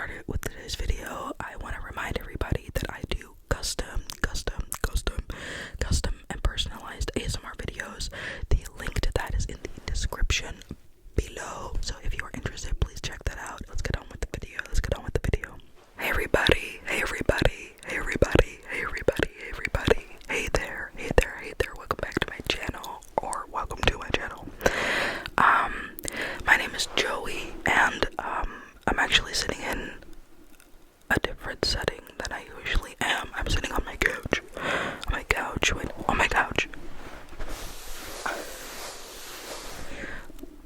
started with today's video, I want to remind everybody that I do custom and personalized ASMR videos. The link to that is in the description below. So if you are interested, please check that out. Let's get on with the video. Hey everybody. Welcome back to my channel, or welcome to my channel. My name is Joey, and I'm actually sitting in a different setting than I usually am. I'm sitting on my couch.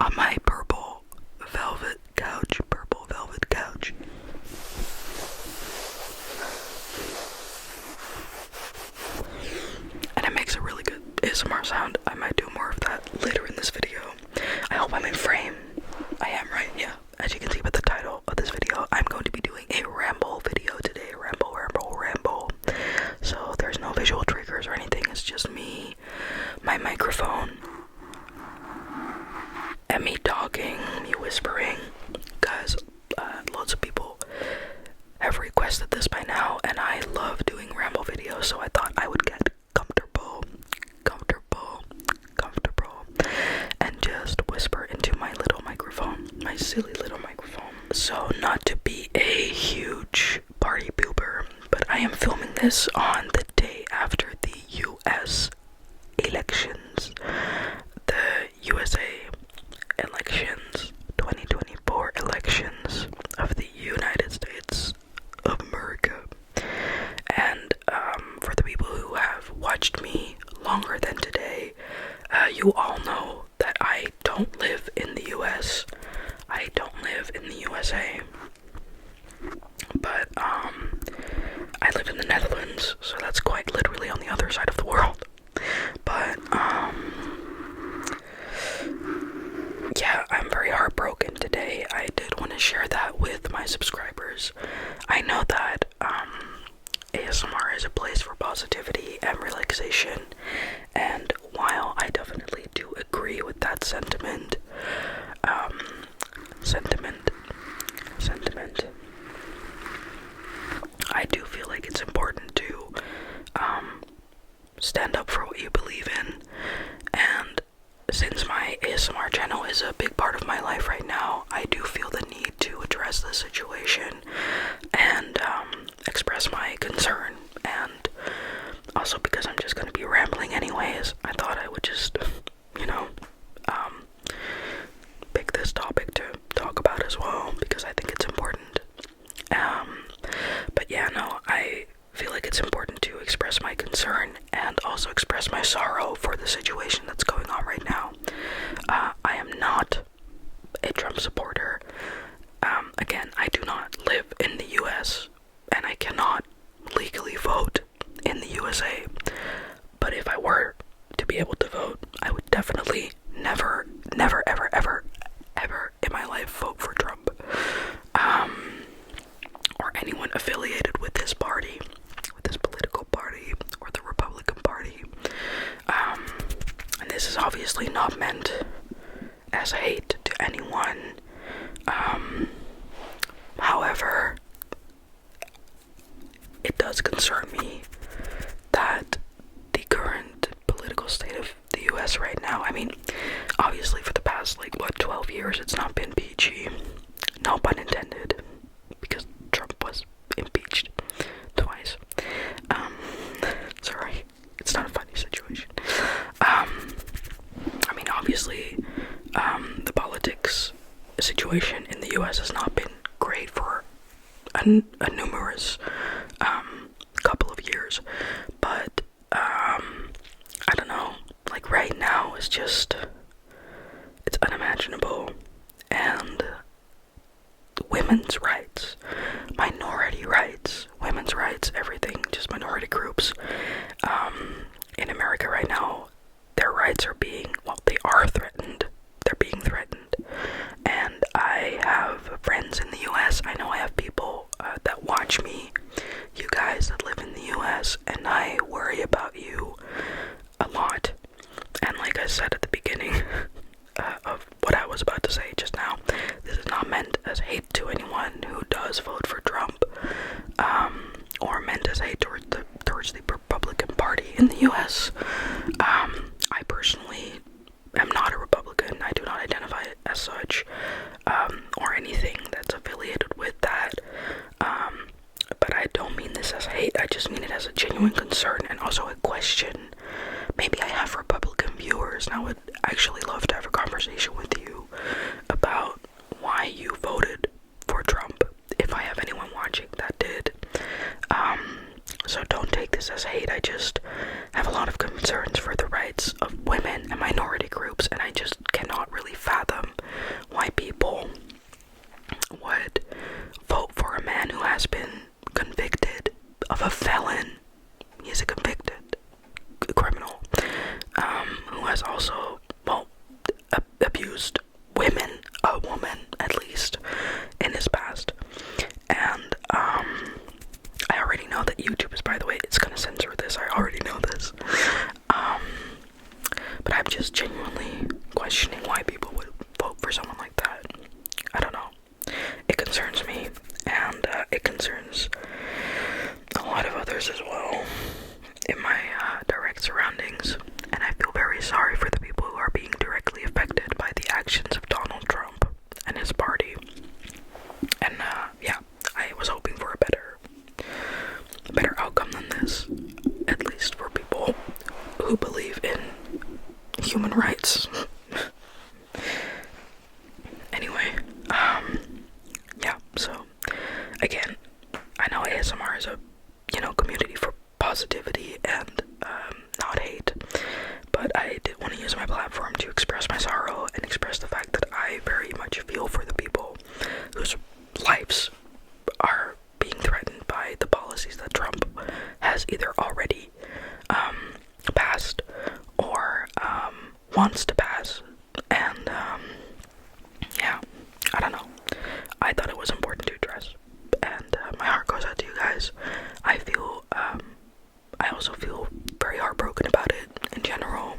On my purple velvet couch. And it makes a really good ASMR sound. I might do more of that later in this video. I hope I'm in frame. I am, right? Yeah. As you can see by the title of this video, I'm going to be doing a ramble video today. Ramble. So there's no visual triggers or anything. It's just me, my microphone, and me talking, me whispering. Guys, loads of people have requested this by now, and I love doing ramble videos, so I thought I would get comfortable, and just whisper into my little microphone, my silly little microphone. So not to be a huge party pooper, but I am filming this on the day after the US elections. The USA elections, 2024 elections of the United States of America. And for the people who have watched me longer than today, you all know that I don't live in the US. I don't live in the USA. But I live in the Netherlands, so that's quite literally on the other side of the world. But yeah, I'm very heartbroken today. I did want to share that with my subscribers. I know that ASMR is a place for positivity and relaxation, and while I definitely do agree with that sentiment, I do feel like it's important to stand up for what you believe in. And since my ASMR channel is a big part of my life right now, I do feel the need to address the situation and express my concern. And also because I'm just going to be rambling anyways, I thought I would just, pick this topic to talk about as well, because I think it's important. But yeah, no, I feel like it's important to express my concern and also express my sorrow for the situation that's going on right now. I am not a Trump supporter. Again, I do not live in the US, and I cannot legally vote in the USA. But if I were to be able to vote, I would definitely never ever in my life vote for Trump. Or anyone affiliated with this party, with this political party, or the Republican Party. And this is obviously not meant as hate to anyone. However, it does concern me that the current political state of the US right now, I mean, obviously for the past 12 years it's not been peachy, no pun intended, because Trump was impeached twice. Sorry, it's not a funny situation. I mean, obviously the politics situation in the US has not been great for a numerous couple of years, but I don't know, right now it's unimaginable. And women's rights, minority rights, women's rights, everything, just minority groups in America right now, their rights are they are threatened. They're being threatened. And I have friends in the US. I know I have people that watch me, you guys that live in the US, and I worry about you a lot. And like I said at the beginning of what I was about to say just now, this is not meant as hate to anyone who does vote for in the US. I personally am not a Republican. I do not identify as such, or anything that's affiliated with that. But I don't mean this as hate. I just mean it as a genuine concern and also a question. Maybe I have Republican viewers, and I would actually love to have a conversation with you about why you voted for Trump, if I have anyone watching that did. So don't take this as hate. I just have a lot of concerns for the rights of women and minority groups, and I just cannot really fathom why people would vote for a man who has been convicted of a felon. He's a convicted criminal, who has also, well, abused women, a woman at least, in his past. And I already know that YouTube is, by the way, it's gonna censor this. I already know this. But I'm just genuinely questioning why people would vote for someone like that. I don't know. It concerns me, and it concerns a lot of others as well in my direct surroundings. And I feel very sorry for the people who are being directly affected by the actions of Donald Trump and his party. And yeah, I was hoping for a better outcome than this, at least for people who believe in human rights. Anyway, yeah, so again, I know ASMR is a, community for positivity and not hate, but I did want to use my platform to express my sorrow and express the fact that I very much feel for the people whose lives are being threatened by the policies that Trump has either already passed or wants to pass. And yeah, I don't know. I thought it was important to address, and my heart goes out to you guys. I also feel very heartbroken about it in general,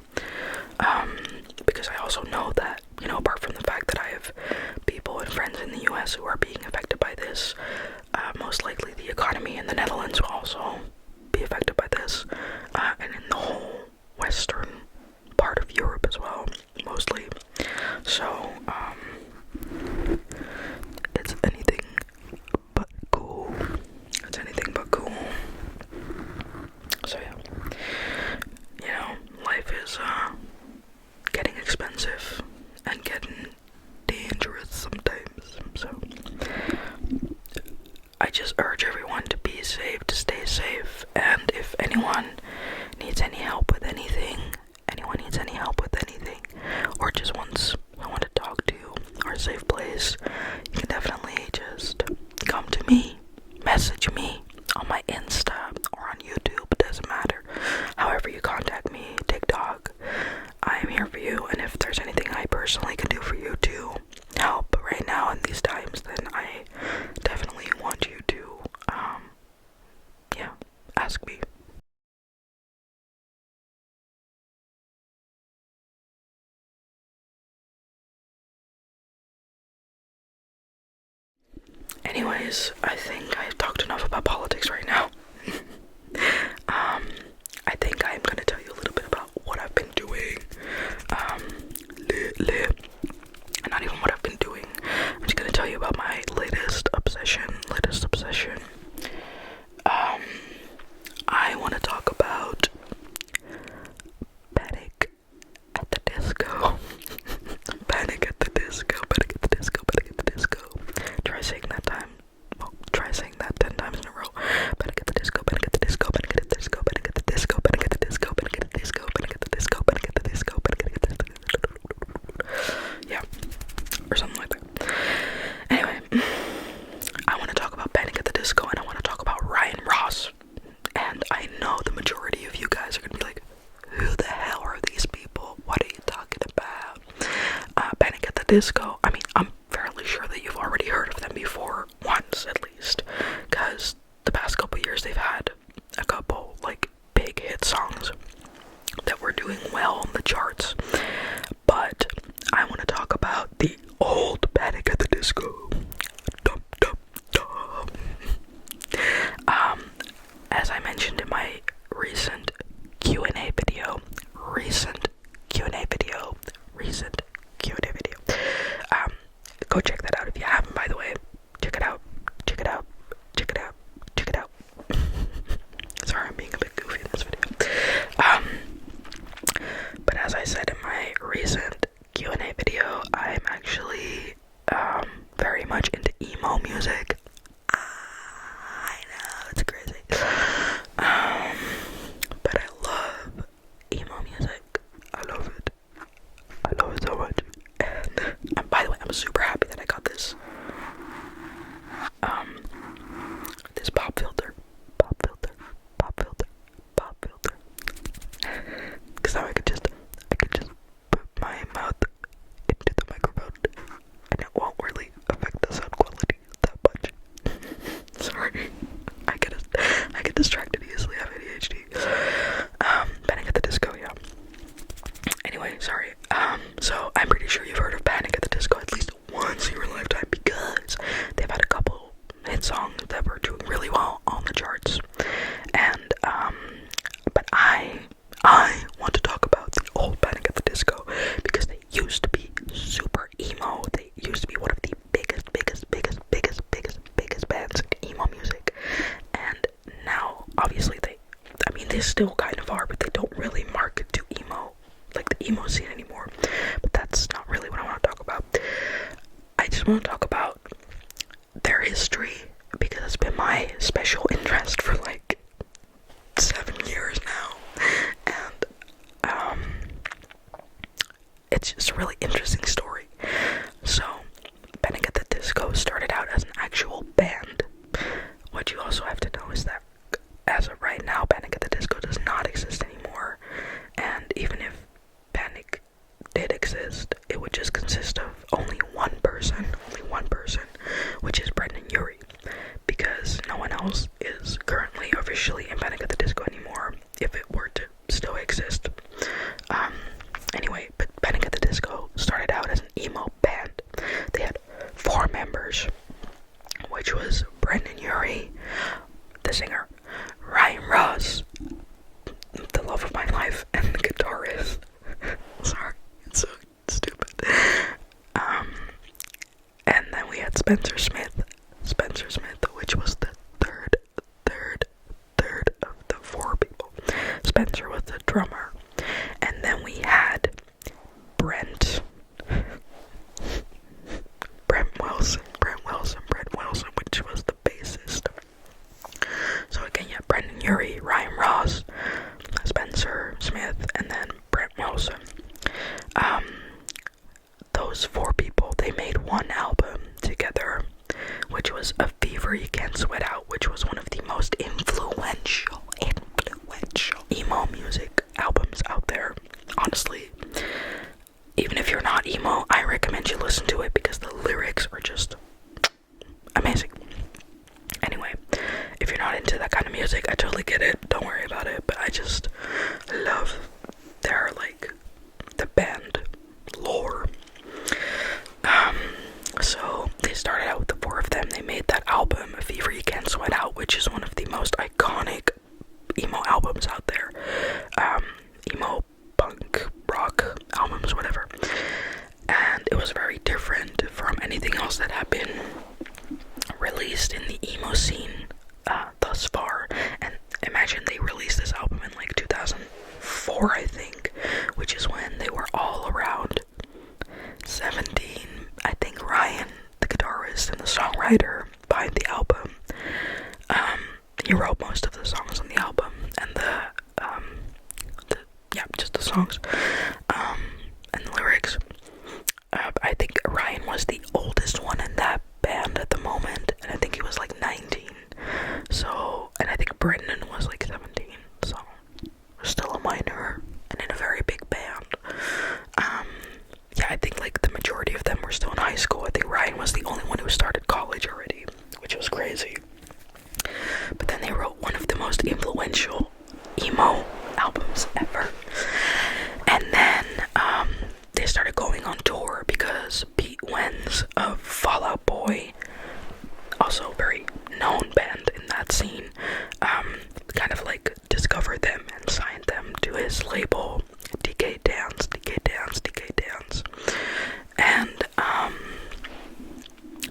because I also know that, apart from the fact that I have people and friends in the US who are being affected by this, most likely the economy in the Netherlands will also be affected by this, and in the whole western part of Europe as well, mostly. So, it's anything but cool. It's anything but cool. So yeah, life is getting expensive and getting dangerous sometimes. So I just urge everyone to be safe, to stay safe, and if anyone needs any help with anything, or just wants someone to talk to or a safe place, you can definitely just come to me, message me on my Insta or on YouTube. It doesn't matter. However you contact me, TikTok, I am here for you. And if there's anything I personally can do for you to help right now in these times, then I definitely want you to ask me. Anyways, I think I've talked enough about politics right now. I think I'm gonna tell you a little bit about what I've been doing. Not even what I've been doing. I'm just gonna tell you about my latest obsession. I want to talk about Panic at the Disco. Panic at the Disco. Try saying that 10 times in a row. Panic at the Disco. Yeah, or something like that. Anyway, I want to talk about Panic at the Disco, and I want to talk about Ryan Ross. And I know the majority of you guys are gonna be like, who the hell are these people? What are you talking about? Panic at the Disco. I mean, I'm fairly sure that you've already heard of them before, once at least, because the past couple years they've had a couple big hit songs that were doing well on the charts. But I want to talk about the old Panic at the Disco. Dum, dum, dum. As I mentioned in my recent Q&A emo music. I know, it's crazy. But I love emo music. I love it. I love it so much. And by the way, I'm super happy that I got this this pop filter. Because now I could just put my mouth into the microphone and it won't really affect the sound quality that much. Sorry. I get distracted easily. I have ADHD. Panic at the Disco, yeah. Anyway, sorry. So I'm pretty sure you've heard of Panic at the Disco at least once in your lifetime because they've had a couple hit songs that were doing really well on the charts. And but I want to talk about the old Panic at the Disco because they used to be super emo. They used to be one of the biggest bands in emo music. And now, obviously, they still kind of are, but they don't really market to emo, like the emo scene anymore. But that's not really what I want to talk about. I just want to talk about their history because it's been my special interest for like 7 years now. And it's just a really interesting story. So Panic at the Disco started out as an actual band. What you also have to know is that as of right now, Panic at the Disco does not exist anymore. And even if Panic did exist, it would just consist of only one person, which is Brendan Urie, because no one else is currently officially in Panic at the Disco anymore, if it were to still exist. Anyway, but Panic at the Disco started out as an emo band. They had 4 members, which was Brendan Urie, the singer, Ryan Ross, the love of my life, and the guitarist. Sorry, it's so stupid. And then we had Spencer Smith, which was the third of the 4 people. Spencer was the drummer. And then we had Brent Wilson, which was the bassist. So again, yeah, Brendan Urie, Ryan Ross, Spencer Smith, and then Brent Wilson. Those 4 people, they made one album together, which was A Fever You Can't Sweat Out, which was one of the most influential emo music albums out there. Honestly, even if you're not emo, I recommend you listen to it because the lyrics are just amazing. Anyway, if you're not into that kind of music, I totally get it. Don't worry about it. But I just love their, like, the band lore. So they started out with the 4 of them. They made that album, A Fever You Can't Sweat Out, which is one of the most iconic emo albums out there. Emo punk rock albums, whatever. And it was very different from anything else that had been released in the emo scene thus far. And imagine they released this album in like 2004, I think, which is when they were all around 17. I think Ryan, the guitarist and the songwriter behind the album, he wrote most of the songs on the album, and just the songs, and the lyrics. I think Ryan was the oldest one in that band at the moment, and I think he was like 19. So, and I think Brendan was like 17, so still a minor and in a very big band. I think like the majority of them were still in high school. I think Ryan was the only one who started college already, which was crazy. But then they wrote one of the most influential emo albums ever. And then they started going on tour because Pete Wentz of Fall Out Boy, also a very known band in that scene, kind of like discovered them and signed them to his label, DK Dance. And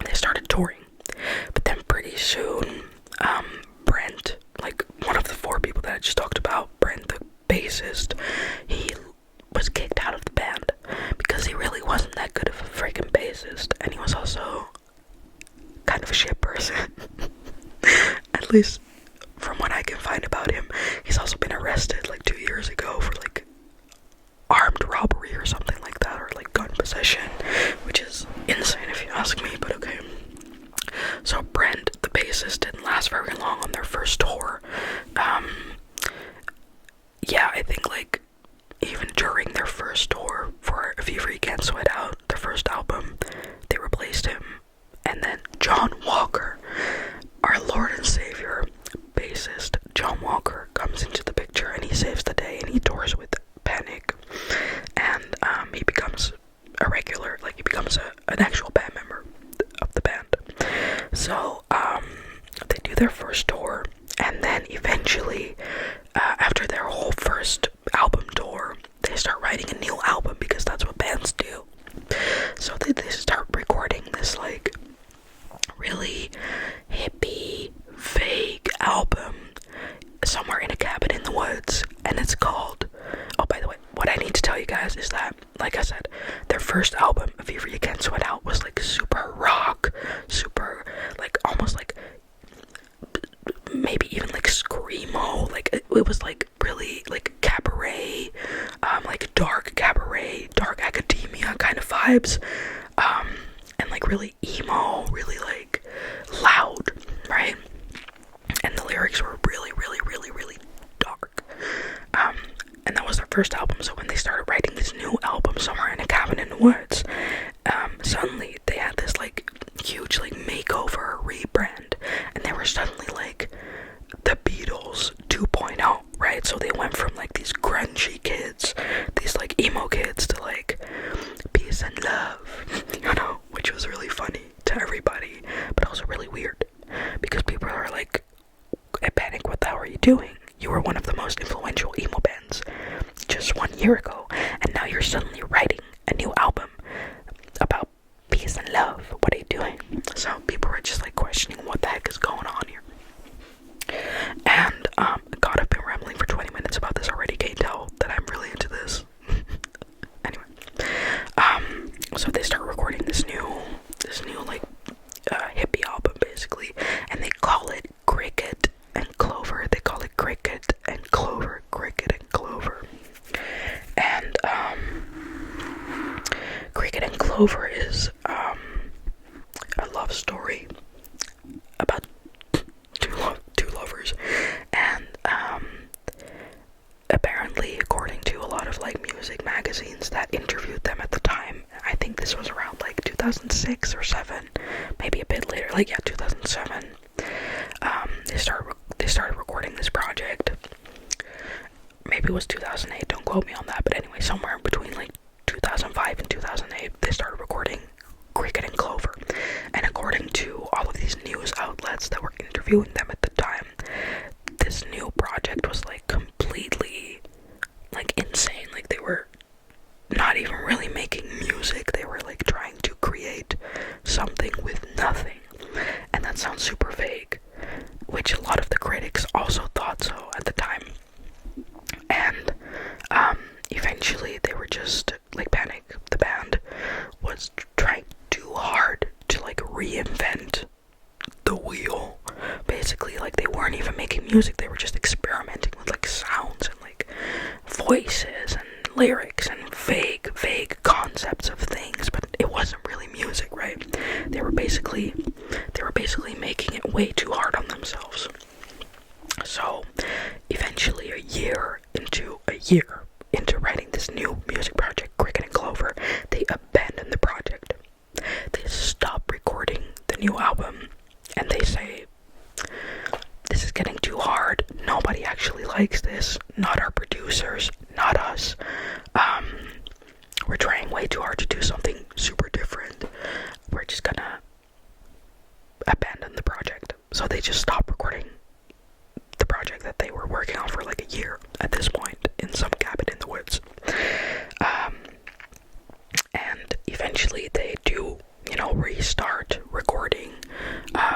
they started touring. But then pretty soon, Brent, like one of the 4 people that I just talked about, Brent, the bassist, he was kicked out of the band because he really wasn't that good of a freaking bassist, and he was also kind of a shit person. At least from what I can find about him. He's also been arrested like 2 years ago for like armed robbery or something like that, or like gun possession, which is insane if you ask me, but okay. So Brent, the bassist, didn't last very long on their first tour. Yeah, I think like even during their first tour for If You Free Can't Sweat Out, their first album, they replaced him. And then John Walker, our Lord and Savior bassist, John Walker, comes into the picture and he saves the day and he tours with Panic. And he becomes a regular, like he becomes an actual band member of the band. So they do their first tour, and then eventually after their whole first album tour, they start writing a new album because that's what bands do. So they start recording this like really hippie, vague album somewhere in a cabin in the woods, and it's called, oh, by the way, what I need to tell you guys is that, like I said, their first album, If You Free Can't Sweat Out, was like super rock, super like almost like maybe even like screamo, like it was like really like cabaret, like dark cabaret, dark academia kind of vibes, and like really emo, really like loud, right? And the lyrics were really, really, really, really dark. And that was their first album. So when they started writing this new album, Somewhere in a Cabin in the Woods, suddenly they had this like huge like makeover, rebrand, and they were suddenly like the Beatles 2.0, right? So they went from like these grungy kids, these like emo kids, to like peace and love, you know, which was really funny to everybody, but also really weird because people are like, at Panic, what the hell are you doing? You were one of the most influential emo bands just 1 year ago, and now you're suddenly writing a new album about peace and love. What are you doing? So people were just like questioning what the heck is going on here. And God, I've been rambling for 20 minutes about this already. Can't tell that I'm really into this. Anyway, so they start recording this new like hippie album basically, and they call it Cricket and Clover. They call it Cricket and Clover, Cricket and Clover. And Cricket and Clover is a love story about two lovers, and apparently, according to a lot of like music magazines that interviewed them at the time, I think this was around like 2006 or 7, maybe a bit later, like 2007. They started recording this project. Maybe it was 2008, don't quote me on that, but anyway, somewhere between like 2005 and 2008, they started recording Cricket and Clover. And according to all of these news outlets that were interviewing them at the time, this new project was like completely like insane. Like they were not even really making music, they were like trying to create something with nothing. And that sounds super vague, which a lot of the critics also thought so at the time. And eventually they were just like, Panic, the band, was trying too hard to like reinvent the wheel. Basically, like they weren't even making music, they were just experimenting with like sounds and like voices and lyrics and vague concepts of things, but it wasn't really music, right? They were basically making it way too hard on themselves. So eventually, a year into writing this new music project, Cricket and Clover, they abandoned the project. They stopped recording the new album, and they say, this is getting too hard. Nobody actually likes this. Not our producers, not us. We're trying way too hard to do something super different. We're just gonna abandon the project. So they just stopped recording the project that they were working on for like a year at this point in some cabin in the woods. And eventually they do, restart recording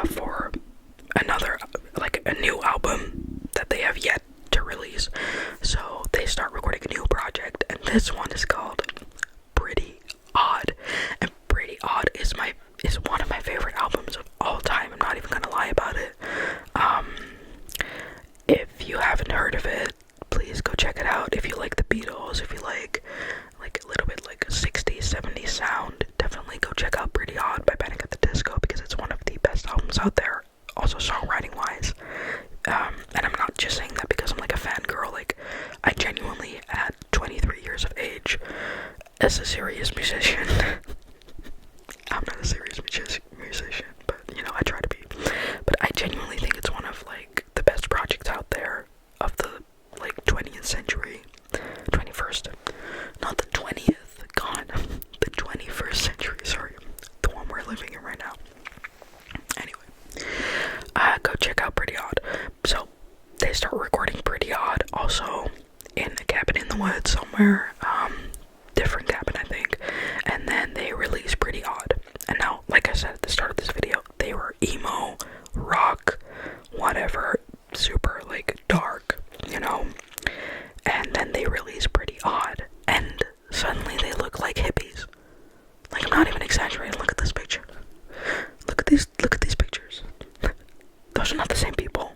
for another, like a new album that they have yet to release. So they start recording a new project, and this one is called Pretty Odd. And Pretty Odd is one of my favorite albums of all time. albums out there, also songwriting wise. And I'm not just saying that because I'm like a fangirl. Like, I genuinely, at 23 years of age, as a serious musician, I'm not a serious musician, but you know, I try to be. But I genuinely think it's one of like the best projects out there of the like 20th century, 21st, not the 20th. God, the 21st century. Sorry, the one we're living in right now. Anyway, go check out Pretty Odd. So they start recording Pretty Odd also in a cabin in the woods somewhere, different cabin I think, and then they release Pretty Odd. And now, like I said at the start of this video, they were emo, rock, whatever, super like dark, you know, and then they release Pretty Odd, and suddenly they look like hippies. Like, I'm not even exaggerating. Look at this picture. Look at these pictures. Those are not the same people.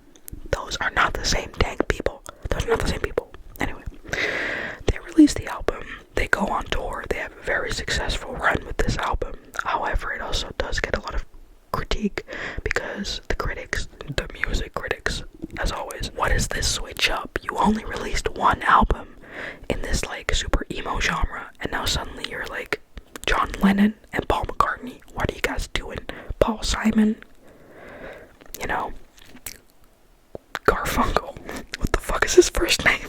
Those are not the same dang people. Those are not the same people. Anyway, they release the album. They go on tour. They have a very successful run with this album. However, it also does get a lot of critique because the critics, the music critics, as always, what is this switch up? You only released one album in this like super emo genre, and now suddenly you're like John Lennon and Paul McCartney. What are you guys doing? Paul Simon, you know, Garfunkel. What the fuck is his first name?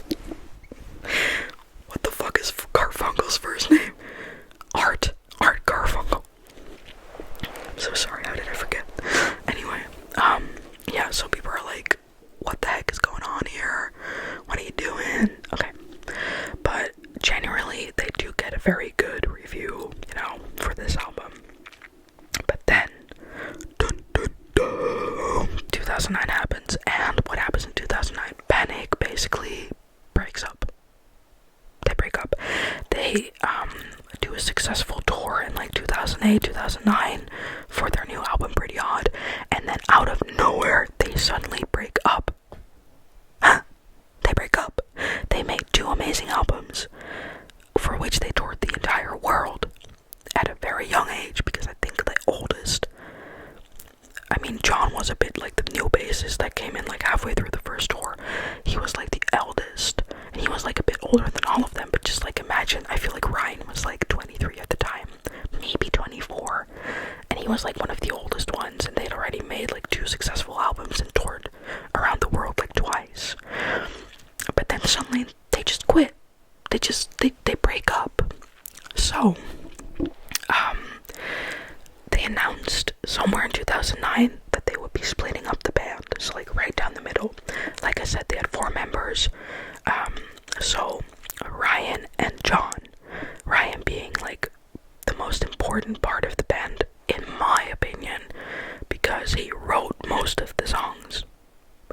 What the fuck is Garfunkel's first name? Art Garfunkel. I'm so sorry, how did I forget? Anyway, yeah, so people are like, what the heck is going on here? What are you doing? Okay, but generally, they do get a very good review, you know, for this album. But then, 2009 happens, and what happens in 2009? Panic basically breaks up. They break up. They do a successful tour in like 2008, 2009 for their new album Pretty Odd, and then out of nowhere they suddenly break up. They break up. They made 2 amazing albums for which they toured the entire world at a very young age, because I think the oldest, I mean, John was a bit like the new bassist that came in like halfway through the first tour. He was like the eldest, and he was like a bit older than all of them, but just like imagine, I feel like Ryan was like 23 at the time, maybe 24, and he was like one of the oldest ones, and they'd already made like 2 successful albums and toured around the world like twice. But then suddenly they just quit. They break up. So they announced somewhere in 2009 that they would be splitting up the band. So like right down the middle. Like I said, they had 4 members. So Ryan and John. Ryan being like the most important part of the band, in my opinion, because he wrote most of the songs,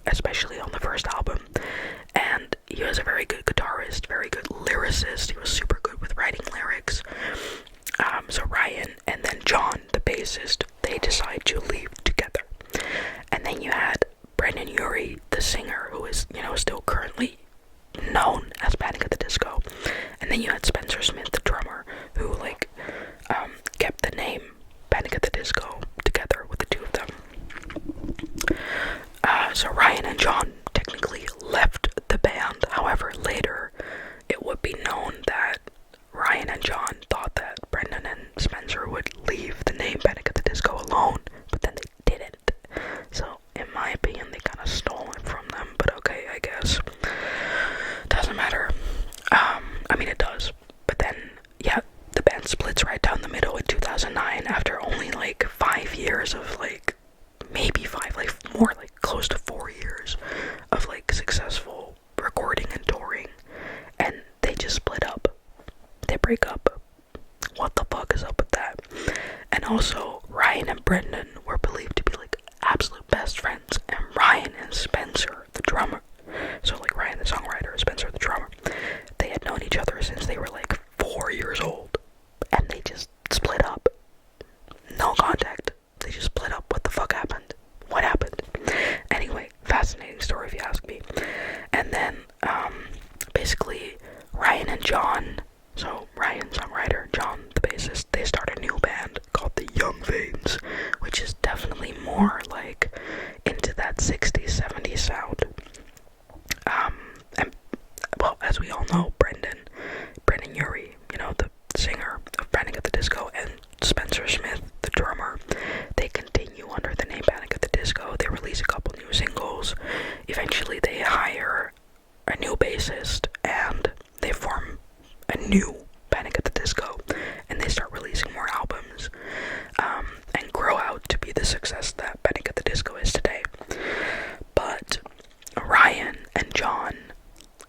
especially on the first album. And he was a very good guitarist, very good lyricist. He was super good with writing lyrics. So Ryan and then John, the bassist, they decide to leave together. And then you had Brendan Urie, the singer, who is, you know, still currently known as Panic at the Disco. And then you had Spencer Smith, the drummer, who like kept the name Panic at the Disco together with the 2 of them. So Ryan and John technically left the band. However, later it would be known that Ryan and John thought that Brendan and Spencer would leave the name Panic at the Disco alone, but then they didn't. So, in my opinion, they kind of stole it from them, but okay, I guess. Doesn't matter. I mean, it does. But then, yeah, the band splits right down the middle in 2009 after only like 5 years of like, maybe 5, like more, like close to 4 years success that Panic at the Disco is today. But Ryan and John,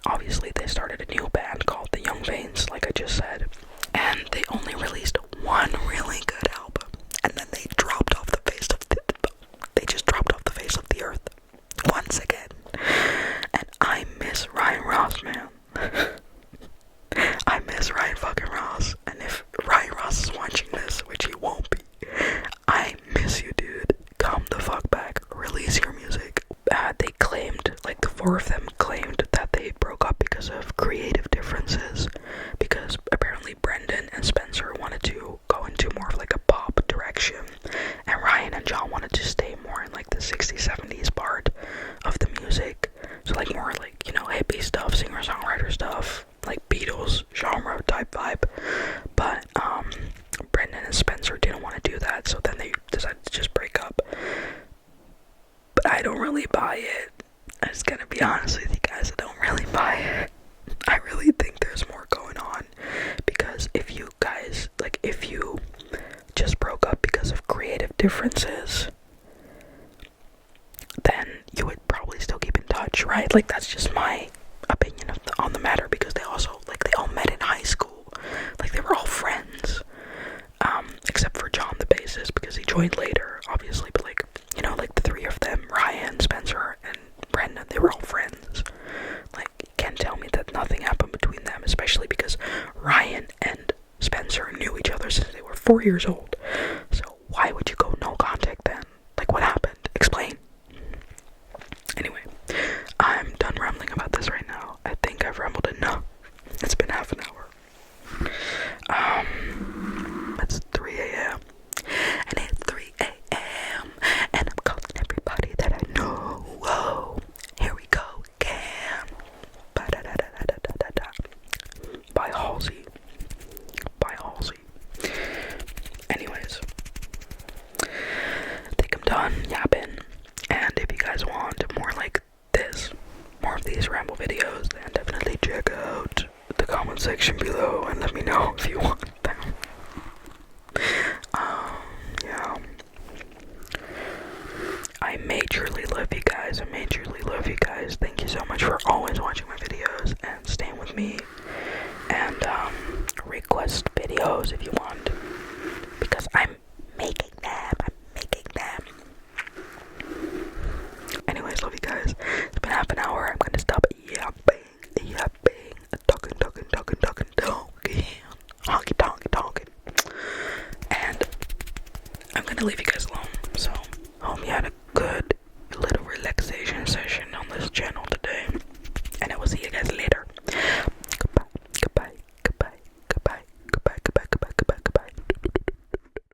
obviously they started a new band called the Young Veins, like I just said, and they only released one really good album, and then they dropped off the face of the earth once again. And I miss Ryan Ross, man. I miss Ryan fucking Ross, and if Ryan Ross is watching this, which he won't be, I miss you, dude. Come the fuck back. Release your music. They claimed, like the four of them claimed that they broke up because of creative differences, because apparently Brendan and Spencer wanted to go into more of like a pop direction, and Ryan and John wanted to stay more in like the 60s, 70s part of the music, so like more like, you know, hippie stuff, singer-songwriter stuff, like Beatles genre type vibe. But Brendan and Spencer didn't want to do that, so then they decided to just break up. But I don't really buy it. I'm just gonna be honest with you guys, I don't really buy it. I really think there's more going on, because if you guys, like, if you just broke up because of creative differences, then you would probably still keep in touch, right? Like, that's just my opinion on the matter, because they also, like, they all met in high school. Like, they were all friends, except for John, the bassist, because he joined later, obviously, but, like, you know, like, the three of them, Ryan, Spencer, and Brendan, they were all friends. Like, you can't tell me that nothing happened between them, especially because Ryan and Spencer knew each other since they were 4 years old. So why would you go no contact then? Like, what happened? Explain. Anyway, I'm done rambling about this right now. I think I've rambled enough. It's been half an hour. It's 3 a.m. And it's 3 a.m. And I'm calling everybody that I know. Whoa, here we go again. By Halsey. Anyways, I think I'm done yapping. And if you guys want more like this, more of these ramble videos, then definitely check out the comment section below and let me know if you want them. Yeah. I majorly love you guys. Thank you so much for always watching my videos and staying with me. And request videos if you want, because I'm making them. Anyways, love you guys. It's been half an hour. I'm gonna stop yapping, talking, and I'm gonna leave you guys alone. So, hope you had a